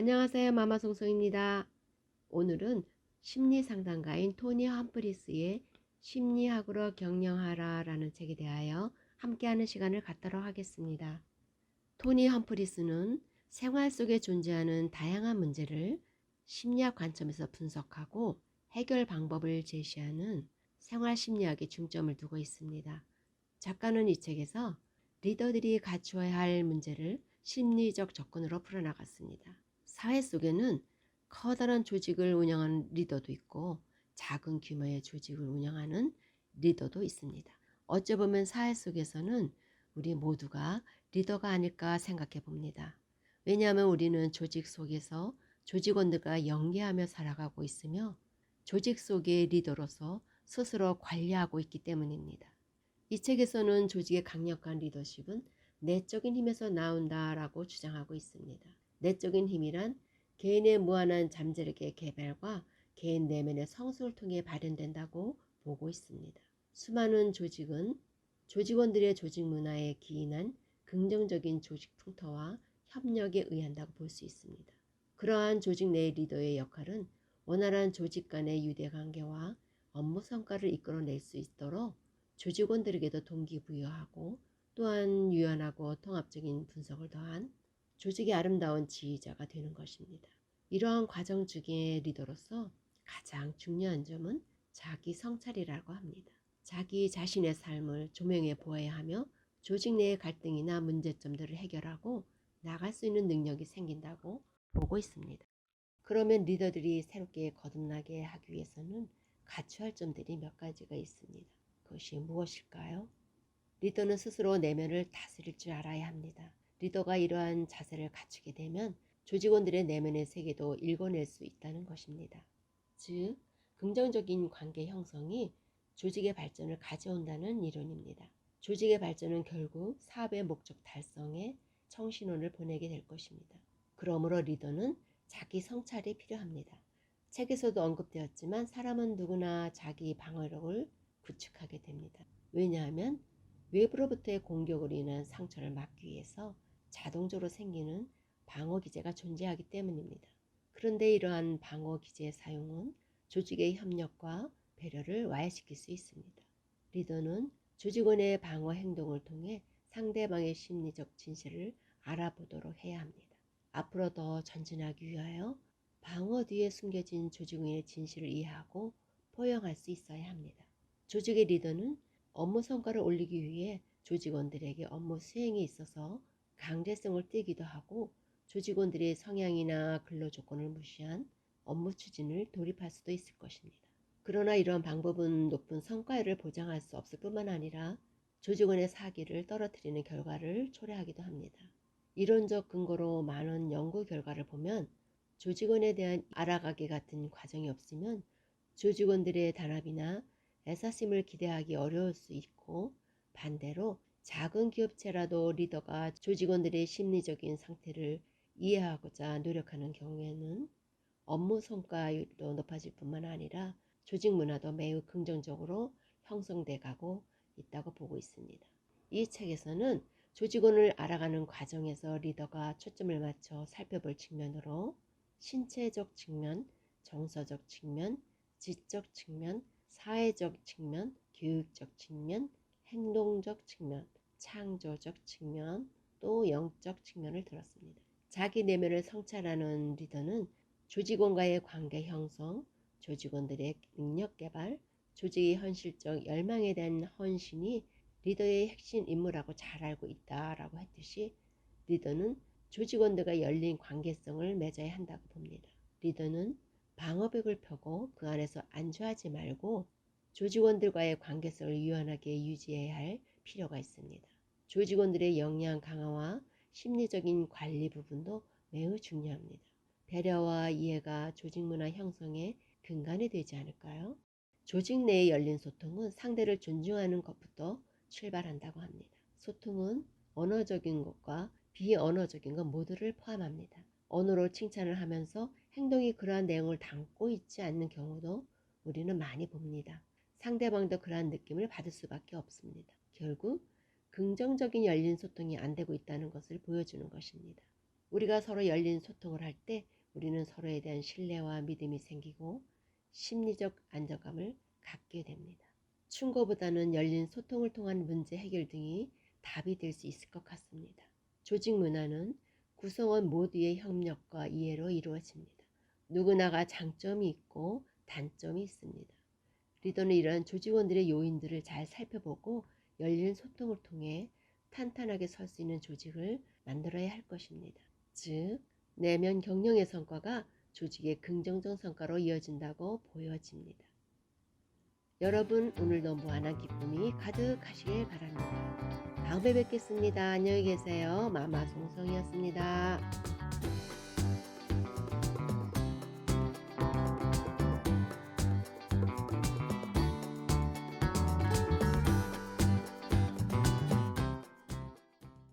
안녕하세요. 마마송송입니다. 오늘은 심리상담가인 토니 험프리스의 심리학으로 경영하라 라는 책에 대하여 함께하는 시간을 갖도록 하겠습니다. 토니 험프리스는 생활 속에 존재하는 다양한 문제를 심리학 관점에서 분석하고 해결 방법을 제시하는 생활 심리학에 중점을 두고 있습니다. 작가는 이 책에서 리더들이 갖추어야 할 문제를 심리적 접근으로 풀어나갔습니다. 사회 속에는 커다란 조직을 운영하는 리더도 있고 작은 규모의 조직을 운영하는 리더도 있습니다. 어찌 보면 사회 속에서는 우리 모두가 리더가 아닐까 생각해 봅니다. 왜냐하면 우리는 조직 속에서 조직원들과 연계하며 살아가고 있으며 조직 속의 리더로서 스스로 관리하고 있기 때문입니다. 이 책에서는 조직의 강력한 리더십은 내적인 힘에서 나온다라고 주장하고 있습니다. 내적인 힘이란 개인의 무한한 잠재력의 개발과 개인 내면의 성숙을 통해 발현된다고 보고 있습니다. 수많은 조직은 조직원들의 조직 문화에 기인한 긍정적인 조직 풍토와 협력에 의한다고 볼 수 있습니다. 그러한 조직 내 리더의 역할은 원활한 조직 간의 유대관계와 업무 성과를 이끌어낼 수 있도록 조직원들에게도 동기부여하고 또한 유연하고 통합적인 분석을 더한 조직의 아름다운 지휘자가 되는 것입니다. 이러한 과정 중의 리더로서 가장 중요한 점은 자기 성찰이라고 합니다. 자기 자신의 삶을 조명해 보아야 하며 조직 내의 갈등이나 문제점들을 해결하고 나갈 수 있는 능력이 생긴다고 보고 있습니다. 그러면 리더들이 새롭게 거듭나게 하기 위해서는 갖춰야 할 점들이 몇 가지가 있습니다. 그것이 무엇일까요? 리더는 스스로 내면을 다스릴 줄 알아야 합니다. 리더가 이러한 자세를 갖추게 되면 조직원들의 내면의 세계도 읽어낼 수 있다는 것입니다. 즉, 긍정적인 관계 형성이 조직의 발전을 가져온다는 이론입니다. 조직의 발전은 결국 사업의 목적 달성에 청신호를 보내게 될 것입니다. 그러므로 리더는 자기 성찰이 필요합니다. 책에서도 언급되었지만 사람은 누구나 자기 방어력을 구축하게 됩니다. 왜냐하면 외부로부터의 공격으로 인한 상처를 막기 위해서 자동적으로 생기는 방어 기제가 존재하기 때문입니다. 그런데 이러한 방어 기제의 사용은 조직의 협력과 배려를 와해시킬 수 있습니다. 리더는 조직원의 방어 행동을 통해 상대방의 심리적 진실을 알아보도록 해야 합니다. 앞으로 더 전진하기 위하여 방어 뒤에 숨겨진 조직원의 진실을 이해하고 포용할 수 있어야 합니다. 조직의 리더는 업무 성과를 올리기 위해 조직원들에게 업무 수행에 있어서 강제성을 띠기도 하고 조직원들의 성향이나 근로 조건을 무시한 업무 추진을 돌입할 수도 있을 것입니다. 그러나 이러한 방법은 높은 성과를 보장할 수 없을 뿐만 아니라 조직원의 사기를 떨어뜨리는 결과를 초래하기도 합니다. 이론적 근거로 많은 연구 결과를 보면 조직원에 대한 알아가기 같은 과정이 없으면 조직원들의 단합이나 애사심을 기대하기 어려울 수 있고, 반대로 작은 기업체라도 리더가 조직원들의 심리적인 상태를 이해하고자 노력하는 경우에는 업무 성과율도 높아질 뿐만 아니라 조직 문화도 매우 긍정적으로 형성돼 가고 있다고 보고 있습니다. 이 책에서는 조직원을 알아가는 과정에서 리더가 초점을 맞춰 살펴볼 측면으로 신체적 측면, 정서적 측면, 지적 측면, 사회적 측면, 교육적 측면, 행동적 측면, 창조적 측면, 또 영적 측면을 들었습니다. 자기 내면을 성찰하는 리더는 조직원과의 관계 형성, 조직원들의 능력 개발, 조직의 현실적 열망에 대한 헌신이 리더의 핵심 임무라고 잘 알고 있다라고 했듯이 리더는 조직원들과 열린 관계성을 맺어야 한다고 봅니다. 리더는 방어벽을 펴고 그 안에서 안주하지 말고 조직원들과의 관계성을 유연하게 유지해야 할 필요가 있습니다. 조직원들의 역량 강화와 심리적인 관리 부분도 매우 중요합니다. 배려와 이해가 조직 문화 형성의 근간이 되지 않을까요? 조직 내의 열린 소통은 상대를 존중하는 것부터 출발한다고 합니다. 소통은 언어적인 것과 비언어적인 것 모두를 포함합니다. 언어로 칭찬을 하면서 행동이 그러한 내용을 담고 있지 않는 경우도 우리는 많이 봅니다. 상대방도 그러한 느낌을 받을 수밖에 없습니다. 결국 긍정적인 열린 소통이 안 되고 있다는 것을 보여주는 것입니다. 우리가 서로 열린 소통을 할 때 우리는 서로에 대한 신뢰와 믿음이 생기고 심리적 안정감을 갖게 됩니다. 충고보다는 열린 소통을 통한 문제 해결 등이 답이 될 수 있을 것 같습니다. 조직 문화는 구성원 모두의 협력과 이해로 이루어집니다. 누구나가 장점이 있고 단점이 있습니다. 리더는 이러한 조직원들의 요인들을 잘 살펴보고 열린 소통을 통해 탄탄하게 설 수 있는 조직을 만들어야 할 것입니다. 즉, 내면 경영의 성과가 조직의 긍정적 성과로 이어진다고 보여집니다. 여러분, 오늘도 무한한 기쁨이 가득하시길 바랍니다. 다음에 뵙겠습니다. 안녕히 계세요. 마마송송이었습니다.